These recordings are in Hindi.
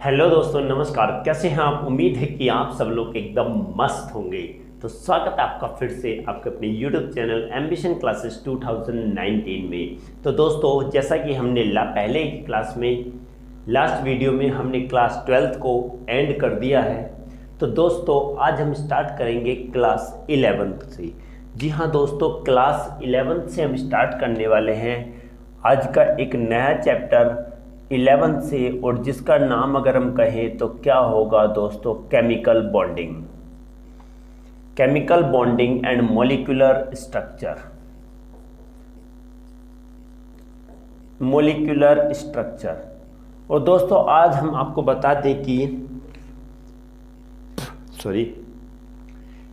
हेलो दोस्तों, नमस्कार। कैसे हैं आप? उम्मीद है कि आप सब लोग एकदम मस्त होंगे। तो स्वागत है आपका फिर से आपके अपने YouTube चैनल एम्बिशन क्लासेस 2019 में। तो दोस्तों, जैसा कि हमने पहले की क्लास में लास्ट वीडियो में हमने क्लास 12th को एंड कर दिया है। तो दोस्तों, आज हम स्टार्ट करेंगे क्लास 11th से। जी हाँ दोस्तों, क्लास 11th से हम स्टार्ट करने वाले हैं आज का एक नया चैप्टर 11th से, और जिसका नाम अगर हम कहें तो क्या होगा दोस्तों, chemical bonding. Chemical bonding and molecular structure. Molecular structure. और दोस्तों, आज हम आपको बता दें कि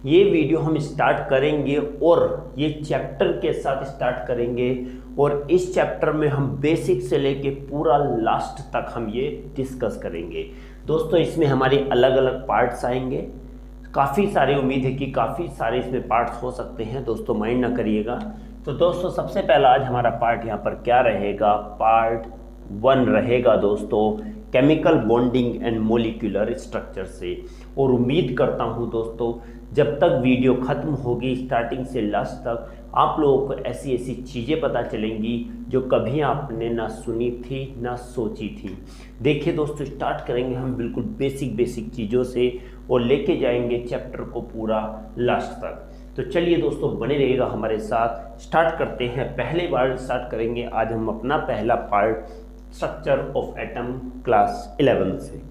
ये वीडियो हम स्टार्ट करेंगे और ये चैप्टर के साथ स्टार्ट करेंगे, और इस चैप्टर में हम बेसिक से लेके पूरा लास्ट तक हम ये डिस्कस करेंगे। दोस्तों, इसमें हमारे अलग अलग पार्ट्स आएंगे, काफ़ी सारे। उम्मीद है कि काफ़ी सारे इसमें पार्ट्स हो सकते हैं। दोस्तों, माइंड ना करिएगा। तो दोस्तों, सबसे पहला आज हमारा पार्ट यहाँ पर क्या रहेगा, पार्ट 1 रहेगा दोस्तों, chemical bonding and molecular structure से। और उम्मीद करता हूँ दोस्तों, जब तक वीडियो ख़त्म होगी स्टार्टिंग से लास्ट तक, आप लोगों को ऐसी ऐसी चीज़ें पता चलेंगी जो कभी आपने ना सुनी थी ना सोची थी। देखिए दोस्तों, स्टार्ट करेंगे हम बिल्कुल बेसिक चीज़ों से और लेके जाएंगे चैप्टर को पूरा लास्ट तक। तो चलिए दोस्तों, बने रहिएगा हमारे साथ। स्टार्ट करते हैं। पहले बार स्टार्ट करेंगे आज हम अपना पहला part structure of atom class 11 से।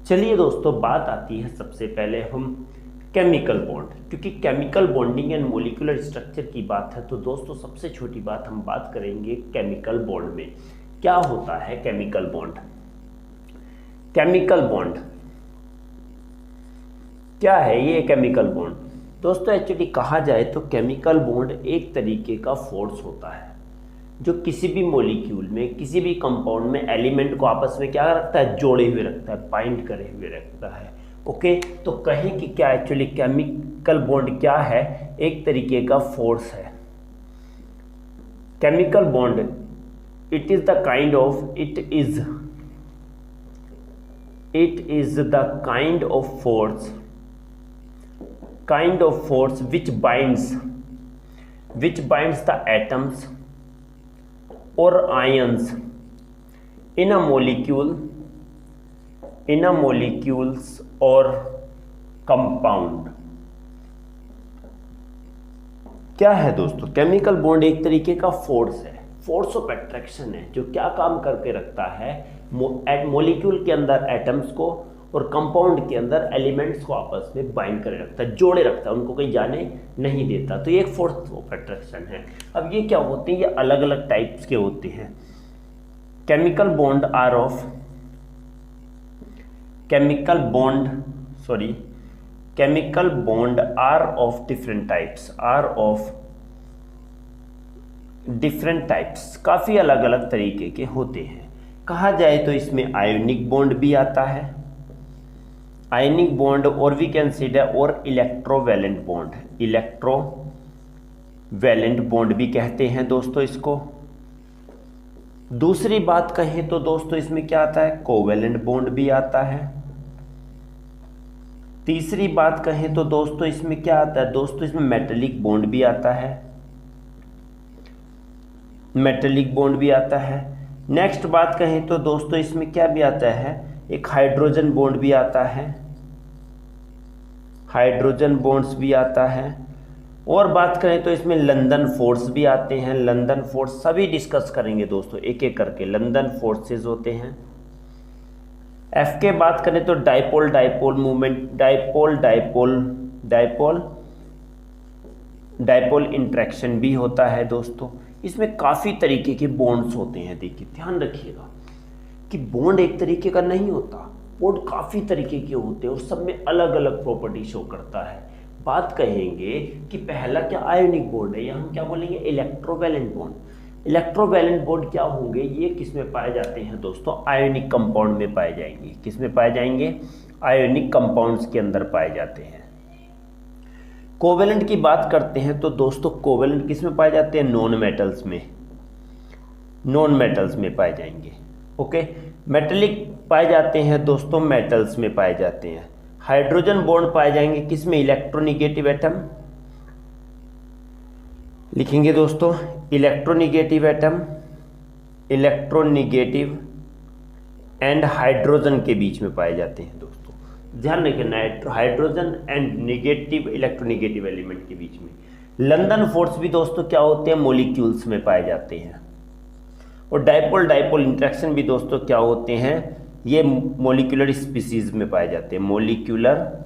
चलिए दोस्तों, बात आती है सबसे पहले हम केमिकल बॉन्ड, क्योंकि chemical bonding and molecular structure की बात है। तो दोस्तों, सबसे छोटी बात हम बात करेंगे केमिकल बॉन्ड में। क्या होता है केमिकल बॉन्ड? केमिकल बॉन्ड क्या है ये केमिकल बॉन्ड? दोस्तों, एक्चुअली कहा जाए तो केमिकल बॉन्ड एक तरीके का फोर्स होता है जो किसी भी मॉलिक्यूल में, किसी भी कंपाउंड में एलिमेंट को आपस में क्या रखता है, जोड़े हुए रखता है, बाइंड करे हुए रखता है। ओके, तो कहें कि क्या एक्चुअली केमिकल बॉन्ड क्या है? एक तरीके का फोर्स है। Chemical bond it is the kind of the kind of force which binds the atoms or ions in a molecules or compound। क्या है दोस्तों? केमिकल बॉन्ड एक तरीके का फोर्स है, फोर्स ऑफ अट्रैक्शन है, जो क्या काम करके रखता है, मॉलिक्यूल के अंदर एटम्स को और कंपाउंड के अंदर एलिमेंट्स को आपस में बाइंड करे रखता है, जोड़े रखता है, उनको कहीं जाने नहीं देता। तो ये एक फोर्स ऑफ अट्रैक्शन है। अब ये क्या होते हैं? ये अलग अलग टाइप्स के होते हैं। Chemical bond are of different types, काफ़ी अलग अलग तरीके के होते हैं। कहा जाए तो इसमें आयोनिक बॉन्ड भी आता है, आयनिक बॉन्ड, और वी कंसीडर और इलेक्ट्रोवैलेंट बॉन्ड भी कहते हैं दोस्तों इसको। दूसरी बात कहें तो दोस्तों, इसमें क्या आता है, कोवैलेंट बॉन्ड भी आता है। तीसरी बात कहें तो दोस्तों, इसमें क्या आता है दोस्तों, इसमें मेटेलिक बॉन्ड भी आता है। नेक्स्ट बात कहें तो दोस्तों, इसमें क्या भी आता है, एक हाइड्रोजन बॉन्ड भी आता है, हाइड्रोजन बॉन्ड्स भी आता है। और बात करें तो इसमें लंदन फोर्स भी आते हैं। लंदन फोर्स सभी डिस्कस करेंगे दोस्तों, एक एक करके। लंदन फोर्सेस होते हैं। एफ के बात करें तो डाइपोल मूवमेंट, डाइपोल इंट्रैक्शन भी होता है दोस्तों। इसमें काफ़ी तरीके के बॉन्ड्स होते हैं। देखिए, ध्यान रखिएगा कि बॉन्ड एक तरीके का नहीं होता, बॉन्ड काफ़ी तरीके के होते हैं और सब में अलग अलग प्रॉपर्टी शो करता है। बात कहेंगे कि पहला क्या, आयोनिक बॉन्ड है, या हम क्या बोलेंगे, इलेक्ट्रोवैलेंट बॉन्ड। इलेक्ट्रोवैलेंट बॉन्ड क्या होंगे, ये किस में पाए जाते हैं दोस्तों, आयोनिक कंपाउंड में पाए जाएंगे। किस में पाए जाएंगे? आयोनिक कंपाउंड्स के अंदर पाए जाते हैं। कोवेलेंट की बात करते हैं तो दोस्तों, कोवेलेंट किस में पाए जाते हैं, नॉन मेटल्स में पाए जाएंगे। ओके। मेटेलिक पाए जाते हैं दोस्तों मेटल्स में पाए जाते हैं। हाइड्रोजन बॉन्ड पाए जाएंगे किस में, इलेक्ट्रोनिगेटिव एटम लिखेंगे दोस्तों, electronegative atom, electronegative and hydrogen के बीच में पाए जाते हैं दोस्तों। ध्यान रखना, hydrogen and negative electronegative element के बीच में। लंदन फोर्स भी दोस्तों क्या होते हैं, मॉलिक्यूल्स में पाए जाते हैं। और डाइपोल डाइपोल इंटरेक्शन भी दोस्तों क्या होते हैं, ये मॉलिक्यूलर स्पीसीज में पाए जाते हैं। मॉलिक्यूलर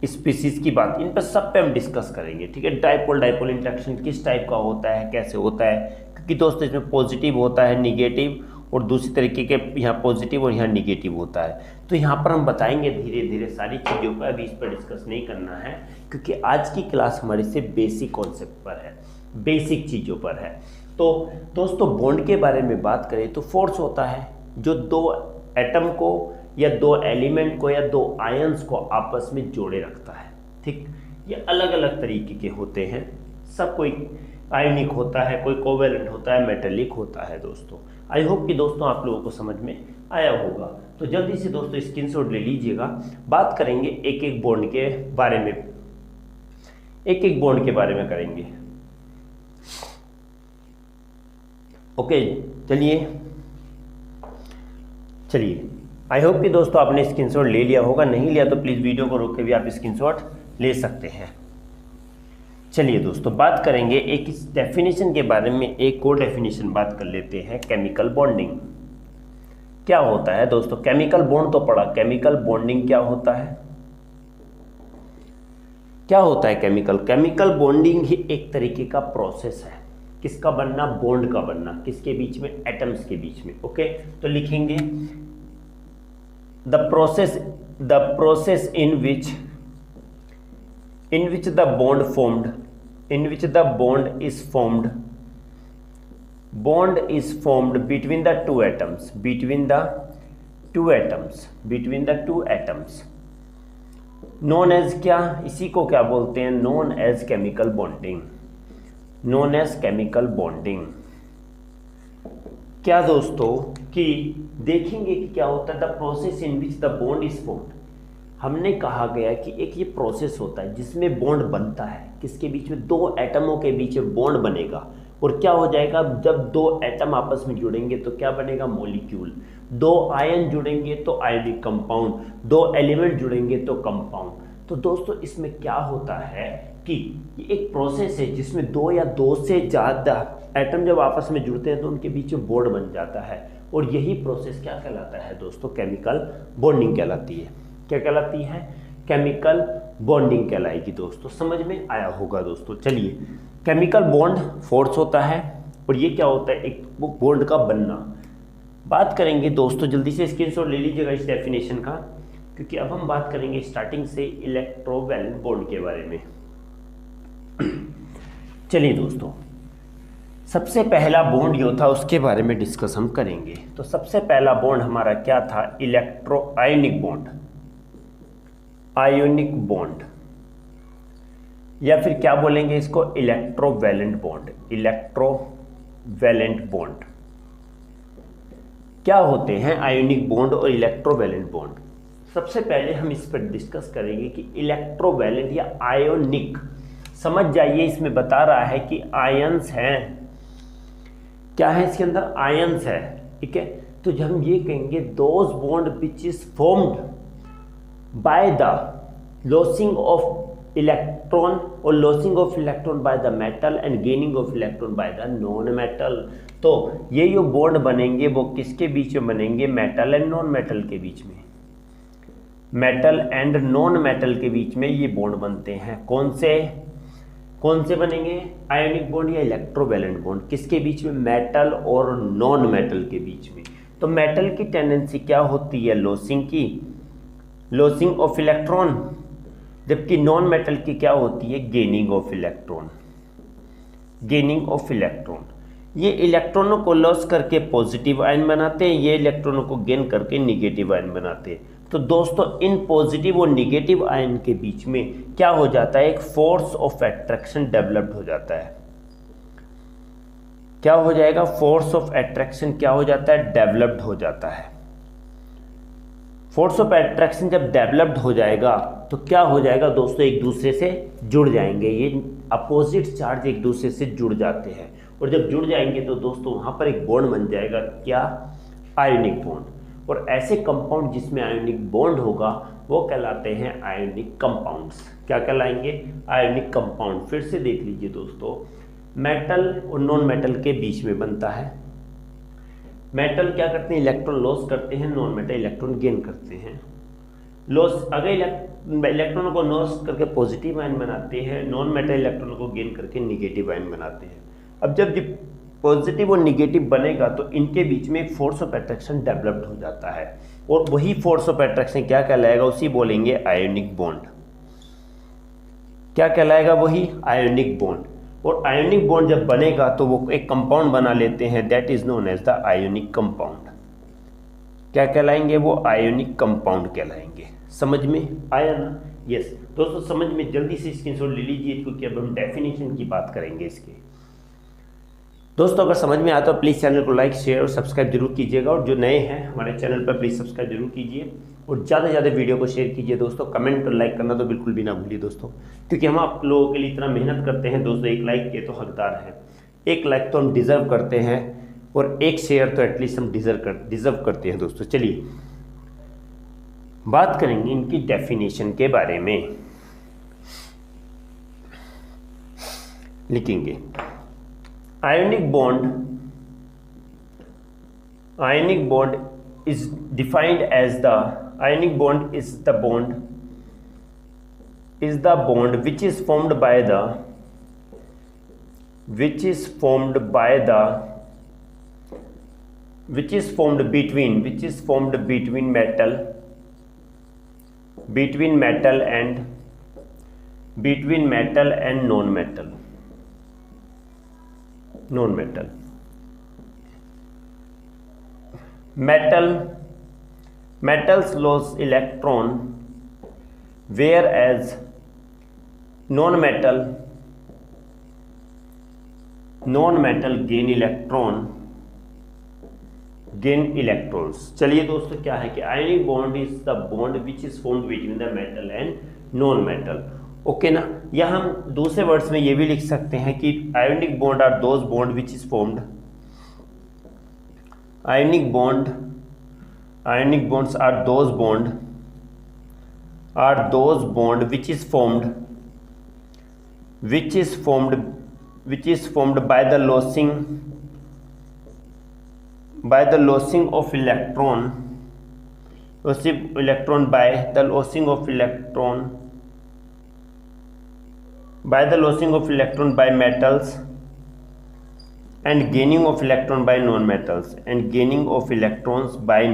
स्पीसीज की बात इन पर सब पे हम डिस्कस करेंगे, ठीक है। डाइपोल डाइपोल इंटरेक्शन किस टाइप का होता है, कैसे होता है, क्योंकि दोस्तों इसमें पॉजिटिव होता है, निगेटिव और दूसरी तरीके के यहाँ पॉजिटिव और यहाँ निगेटिव होता है। तो यहाँ पर हम बताएंगे धीरे धीरे सारी चीज़ों पर, अभी इस पर डिस्कस नहीं करना है क्योंकि आज की क्लास हमारे से बेसिक कॉन्सेप्ट पर है, बेसिक चीज़ों पर है। तो दोस्तों बॉन्ड के बारे में बात करें तो फोर्स होता है जो दो एटम को या दो एलिमेंट को या दो आयंस को आपस में जोड़े रखता है, ठीक। ये अलग अलग तरीके के होते हैं, सब कोई आयनिक होता है, कोई कोवेलेंट होता है, मेटेलिक होता है दोस्तों। आई होप कि दोस्तों आप लोगों को समझ में आया होगा। तो जल्दी से दोस्तों स्क्रीनशॉट ले लीजिएगा। बात करेंगे एक एक बॉन्ड के बारे में, एक एक बॉन्ड के बारे में करेंगे। ओके चलिए आई होप कि दोस्तों आपने स्क्रीनशॉट ले लिया होगा, नहीं लिया तो प्लीज़ वीडियो को रोक के भी आप स्क्रीनशॉट ले सकते हैं। चलिए दोस्तों बात करेंगे एक इस डेफिनेशन के बारे में, एक और डेफिनेशन बात कर लेते हैं, केमिकल बॉन्डिंग क्या होता है दोस्तों। केमिकल बॉन्ड तो पढ़ा, केमिकल बॉन्डिंग क्या होता है, क्या होता है केमिकल। केमिकल बॉन्डिंग ही एक तरीके का प्रोसेस है, किसका बनना, बॉन्ड का बनना, किसके बीच में, एटम्स के बीच में। ओके तो लिखेंगे the process in which the bond formed, in which the bond is formed between the two atoms, known as क्या, इसी को क्या बोलते हैं, known as chemical bonding। क्या दोस्तों कि देखेंगे कि क्या होता है, the process in which the bond is formed. हमने कहा गया कि एक ये प्रोसेस होता है जिसमें बॉन्ड बनता है, किसके बीच में, दो एटमों के बीच में बॉन्ड बनेगा। और क्या हो जाएगा, जब दो एटम आपस में जुड़ेंगे तो क्या बनेगा, मॉलिक्यूल। दो आयन जुड़ेंगे तो आयनिक कंपाउंड, दो एलिमेंट जुड़ेंगे तो कंपाउंड। तो दोस्तों इसमें क्या होता है कि ये एक प्रोसेस है जिसमें दो या दो से ज़्यादा एटम जब आपस में जुड़ते हैं तो उनके बीच में बॉन्ड बन जाता है। और यही प्रोसेस क्या कहलाता है दोस्तों, केमिकल बॉन्डिंग कहलाती है। क्या कहलाती है, केमिकल बॉन्डिंग कहलाएगी दोस्तों। समझ में आया होगा दोस्तों। चलिए केमिकल बॉन्ड फोर्स होता है और ये क्या होता है, एक बॉन्ड का बनना। बात करेंगे दोस्तों, जल्दी से स्क्रीनशॉट ले लीजिएगा इस डेफिनेशन का, क्योंकि अब हम बात करेंगे स्टार्टिंग से इलेक्ट्रोवैलेंट बॉन्ड के बारे में। चलिए दोस्तों सबसे पहला बॉन्ड जो था उसके बारे में डिस्कस हम करेंगे। तो सबसे पहला बॉन्ड हमारा क्या था, आयोनिक बॉन्ड, या फिर क्या बोलेंगे इसको, इलेक्ट्रोवैलेंट बॉन्ड। क्या होते हैं आयोनिक बॉन्ड और इलेक्ट्रोवैलेंट बॉन्ड। सबसे पहले हम इस पर डिस्कस करेंगे कि इलेक्ट्रोवैलेंट या आयोनिक, समझ जाइए इसमें बता रहा है कि आयंस हैं, क्या है इसके अंदर, आयंस है, ठीक है। तो जब हम ये कहेंगे those bond which is formed by the losing of electron और losing of electron by the metal and gaining of electron by the non metal. तो ये जो बॉन्ड बनेंगे वो किसके बीच में बनेंगे, मेटल एंड नॉन मेटल के बीच में, मेटल एंड नॉन मेटल के बीच में ये बॉन्ड बनते हैं। कौन से बनेंगे, आयोनिक बॉन्ड या इलेक्ट्रोवैलेंट बॉन्ड, किसके बीच में, मेटल और नॉन मेटल के बीच में। तो मेटल की टेंडेंसी क्या होती है, लॉसिंग ऑफ इलेक्ट्रॉन, जबकि नॉन मेटल की क्या होती है, गेनिंग ऑफ इलेक्ट्रॉन। ये इलेक्ट्रॉनों को लॉस करके पॉजिटिव आयन बनाते हैं, ये इलेक्ट्रॉनों को गेन करके निगेटिव आयन बनाते हैं। तो दोस्तों इन पॉजिटिव और निगेटिव आयन के बीच में क्या हो जाता है, एक फोर्स ऑफ एट्रैक्शन डेवलप्ड हो जाता है। क्या हो जाएगा, फोर्स ऑफ अट्रैक्शन क्या हो जाता है, डेवलप्ड हो जाता है। फोर्स ऑफ अट्रैक्शन जब डेवलप्ड हो जाएगा तो क्या हो जाएगा दोस्तों, एक दूसरे से जुड़ जाएंगे, ये अपोजिट चार्ज एक दूसरे से जुड़ जाते हैं, और जब जुड़ जाएंगे तो दोस्तों वहाँ पर एक बॉन्ड बन जाएगा, क्या, आयोनिक बॉन्ड। और ऐसे कंपाउंड जिसमें आयोनिक बॉन्ड होगा वो कहलाते हैं आयोनिक कंपाउंड्स। क्या कहलाएंगे, आयोनिक कंपाउंड। फिर से देख लीजिए दोस्तों, मेटल और नॉन मेटल के बीच में बनता है। मेटल क्या करते हैं, इलेक्ट्रॉन लॉस करते हैं, नॉन मेटल इलेक्ट्रॉन गेन करते हैं। लॉस अगर इलेक्ट्रॉनों को लॉस करके पॉजिटिव आयन बनाते हैं, नॉन मेटल इलेक्ट्रॉनों को गेन करके निगेटिव आयन बनाते हैं। अब जब ये पॉजिटिव और निगेटिव बनेगा तो इनके बीच में एक फोर्स ऑफ अट्रैक्शन डेवलप्ड हो जाता है, और वही फोर्स ऑफ अट्रैक्शन क्या कहलाएगा, उसी बोलेंगे आयोनिक बॉन्ड। क्या कहलाएगा, वही आयोनिक बॉन्ड। और आयोनिक बॉन्ड जब बनेगा तो वो एक कंपाउंड बना लेते हैं, that is known as the ionic compound. क्या कहलाएंगे, वो आयोनिक कंपाउंड कहलाएंगे। समझ में आया ना, यस दोस्तों, समझ में जल्दी से स्क्रीनशॉट ले लीजिए, क्योंकि अब हम डेफिनेशन की बात करेंगे इसके। दोस्तों अगर समझ में आता तो प्लीज़ चैनल को लाइक, शेयर और सब्सक्राइब जरूर कीजिएगा, और जो नए हैं हमारे चैनल पर प्लीज़ सब्सक्राइब जरूर कीजिए, और ज़्यादा से ज़्यादा वीडियो को शेयर कीजिए दोस्तों। कमेंट और लाइक करना तो बिल्कुल भी ना भूलिए दोस्तों, क्योंकि हम आप लोगों के लिए इतना मेहनत करते हैं दोस्तों, एक लाइक के तो हकदार हैं, एक लाइक तो हम डिज़र्व करते हैं, और एक शेयर तो एटलीस्ट हम डिज़र्व करते हैं दोस्तों। चलिए बात करेंगे इनकी डेफिनेशन के बारे में। लिखेंगे ionic bond is defined as the ionic bond is the bond which is formed between metal and non-metal. Metals lose electron, whereas non-metal gain electrons। चलिए दोस्तों, क्या है कि ionic bond is the bond which is formed between the metal and non metal. Okay ना, या हम दूसरे वर्ड्स में ये भी लिख सकते हैं कि ionic bond are those bond which is formed, आयोनिक bonds are those bond which is formed by the losing of electron by metals and gaining of electron by non-metals and gaining of electrons by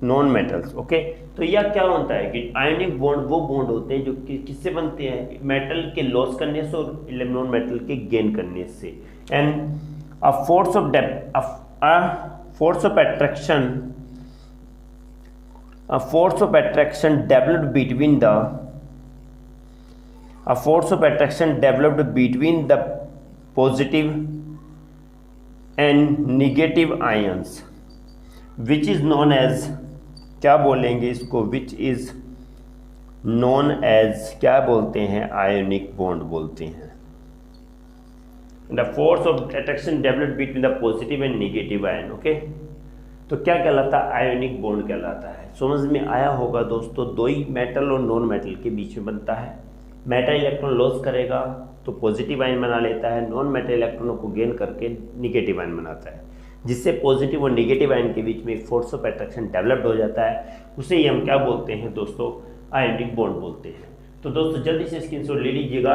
non-metals। Okay, तो यह क्या होता है कि आयोनिक बॉन्ड वो बॉन्ड होते हैं जो किससे बनते हैं, मेटल के लॉस करने से और नॉन मेटल के गेन करने से। And a force of attraction developed between the positive and negative ions, which is known as, क्या बोलेंगे इसको, which is known as, क्या बोलते हैं, आयोनिक बॉन्ड बोलते हैं। The force of attraction developed between the positive and negative ion। Okay, तो क्या कहलाता है, आयोनिक बॉन्ड कहलाता है। समझ में आया होगा दोस्तों, दो ही मेटल और नॉन मेटल के बीच में बनता है। मेटल इलेक्ट्रॉन लॉस करेगा तो पॉजिटिव आयन बना लेता है, नॉन मेटल इलेक्ट्रॉनों को गेन करके निगेटिव आयन बनाता है, जिससे पॉजिटिव और निगेटिव आयन के बीच में फोर्स ऑफ अट्रैक्शन डेवलप्ड हो जाता है। उसे ही हम क्या बोलते हैं दोस्तों, आयोनिक बॉन्ड बोलते हैं। तो दोस्तों जल्दी से स्क्रीनशॉट ले लीजिएगा।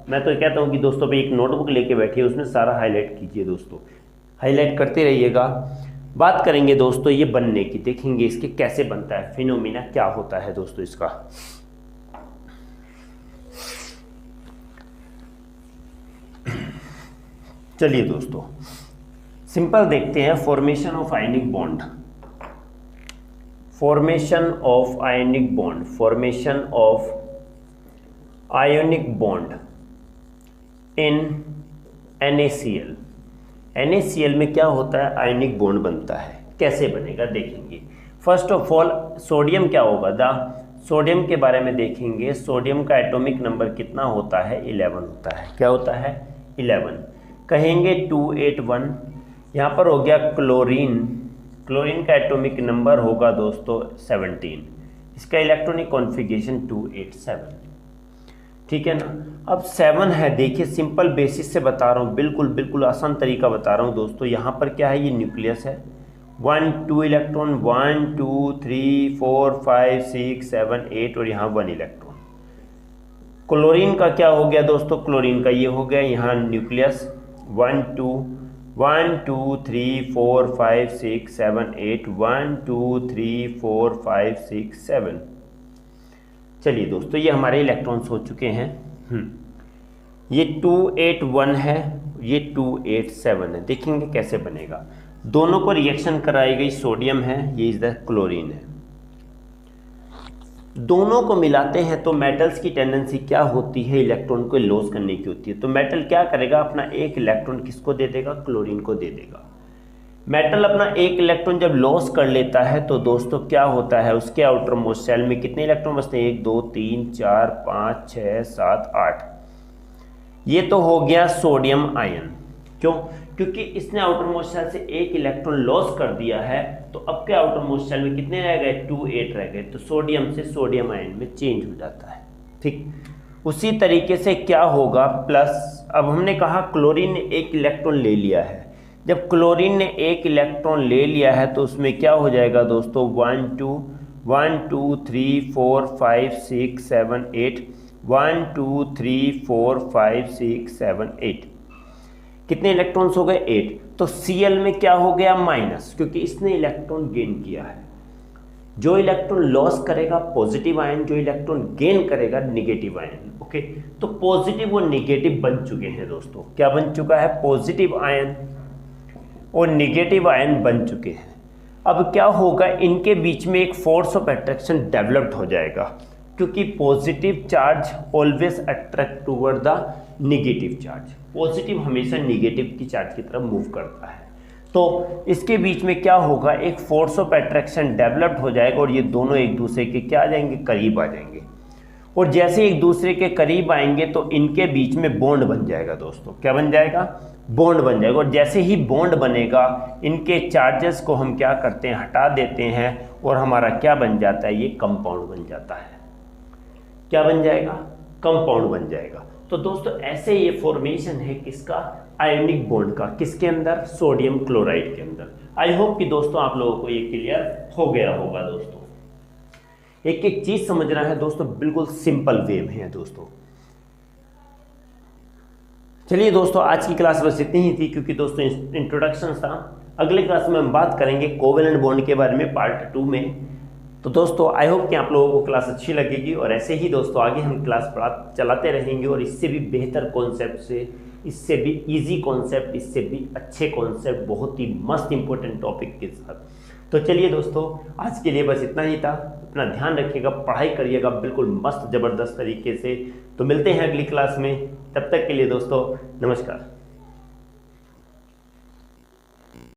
मैं तो कहता हूँ कि दोस्तों भाई एक नोटबुक लेके बैठिए, उसमें सारा हाईलाइट कीजिए दोस्तों, हाईलाइट करते रहिएगा। बात करेंगे दोस्तों ये बनने की, देखेंगे इसके कैसे बनता है, फिनोमिना क्या होता है दोस्तों इसका। चलिए दोस्तों सिंपल देखते हैं, formation of ionic bond. Formation of ionic bond in NaCl। NaCl में क्या होता है, आयनिक बॉन्ड बनता है। कैसे बनेगा देखेंगे। फर्स्ट ऑफ ऑल सोडियम क्या होगा, सोडियम के बारे में देखेंगे। सोडियम का एटॉमिक नंबर कितना होता है, 11 होता है। क्या होता है, 11। कहेंगे 281। यहाँ पर हो गया क्लोरीन, क्लोरीन का एटॉमिक नंबर होगा दोस्तों 17। इसका इलेक्ट्रॉनिक कॉन्फ़िगरेशन 287। ठीक है ना। अब 7 है, देखिए सिंपल बेसिस से बता रहा हूँ, बिल्कुल आसान तरीका बता रहा हूँ दोस्तों। यहाँ पर क्या है, ये न्यूक्लियस है, 1 2 इलेक्ट्रॉन, 1 2 3 4 5 6 7 8 और यहाँ 1 इलेक्ट्रॉन। क्लोरीन का क्या हो गया दोस्तों, क्लोरीन का ये हो गया यहाँ न्यूक्लियस, 1 2 3 4 5 6 7 8, 1 2 3 4 5 6 7। चलिए दोस्तों, ये हमारे इलेक्ट्रॉन्स हो चुके हैं। ये 281 है, ये 287 है। देखेंगे कैसे बनेगा। दोनों को रिएक्शन कराई गई सोडियम है, ये इज द क्लोरीन है। दोनों को मिलाते हैं तो मेटल्स की टेंडेंसी क्या होती है, इलेक्ट्रॉन को लॉस करने की होती है। तो मेटल क्या करेगा, अपना एक इलेक्ट्रॉन किसको दे देगा, क्लोरीन को दे देगा। मेटल अपना एक इलेक्ट्रॉन जब लॉस कर लेता है तो दोस्तों क्या होता है, उसके आउटर मोस्ट शेल में कितने इलेक्ट्रॉन बचते हैं, 1 2 3 4 5 6 7 8। ये तो हो गया सोडियम आयन। क्यों, क्योंकि इसने आउटर मोस्ट शेल से एक इलेक्ट्रॉन लॉस कर दिया है। तो अब के आउटर मोस्ट शेल में कितने रह गए, 2 8 रह गए। तो सोडियम से सोडियम आयन में चेंज हो जाता है। ठीक, उसी तरीके से क्या होगा प्लस, अब हमने कहा क्लोरीन ने एक इलेक्ट्रॉन ले लिया है। जब क्लोरीन ने एक इलेक्ट्रॉन ले लिया है तो उसमें क्या हो जाएगा दोस्तों, 1 2 3 4 5 6 7 8, 1 2 3 4 5 6 7 8। कितने इलेक्ट्रॉन्स हो गए, 8। तो Cl में क्या हो गया, माइनस, क्योंकि इसने इलेक्ट्रॉन गेन किया है। जो इलेक्ट्रॉन लॉस करेगा पॉजिटिव आयन, जो इलेक्ट्रॉन गेन करेगा नेगेटिव आयन। ओके, तो पॉजिटिव और नेगेटिव बन चुके हैं दोस्तों। क्या बन चुका है, पॉजिटिव आयन और नेगेटिव आयन बन चुके हैं। अब क्या होगा, इनके बीच में एक फोर्स ऑफ अट्रैक्शन डेवलप्ड हो जाएगा, क्योंकि positive charge always attract toward the negative charge. Positive हमेशा नेगेटिव की चार्ज की तरफ मूव करता है। तो इसके बीच में क्या होगा, एक फोर्स ऑफ अट्रैक्शन डेवलप्ड हो जाएगा और ये दोनों एक दूसरे के क्या आ जाएंगे, करीब आ जाएंगे। और जैसे एक दूसरे के करीब आएंगे तो इनके बीच में बॉन्ड बन जाएगा दोस्तों। क्या बन जाएगा, बॉन्ड बन जाएगा। और जैसे ही बॉन्ड बनेगा, इनके चार्जेस को हम क्या करते हैं, हटा देते हैं और हमारा क्या बन जाता है, ये कंपाउंड बन जाता है। क्या बन जाएगा, कंपाउंड बन जाएगा। तो दोस्तों ऐसे ये फॉर्मेशन है किसका, आयोनिक बॉन्ड का। किसके अंदर, सोडियम क्लोराइड के अंदर। आई होप कि दोस्तों आप लोगों को ये क्लियर हो गया होगा दोस्तों। एक एक चीज समझना है दोस्तों, बिल्कुल सिंपल वे में है दोस्तों। चलिए दोस्तों, आज की क्लास बस इतनी ही थी, क्योंकि दोस्तों इंट्रोडक्शन था। अगले क्लास में हम बात करेंगे कोवेलेंट बॉन्ड के बारे में, पार्ट 2 में। तो दोस्तों आई होप कि आप लोगों को क्लास अच्छी लगेगी, और ऐसे ही दोस्तों आगे हम क्लास चलाते रहेंगे, और इससे भी बेहतर कॉन्सेप्ट से, इससे भी इजी कॉन्सेप्ट, इससे भी अच्छे कॉन्सेप्ट, बहुत ही मस्त इंपॉर्टेंट टॉपिक के साथ। तो चलिए दोस्तों, आज के लिए बस इतना ही था। अपना ध्यान रखिएगा, पढ़ाई करिएगा बिल्कुल मस्त ज़बरदस्त तरीके से। तो मिलते हैं अगली क्लास में, तब तक के लिए दोस्तों नमस्कार।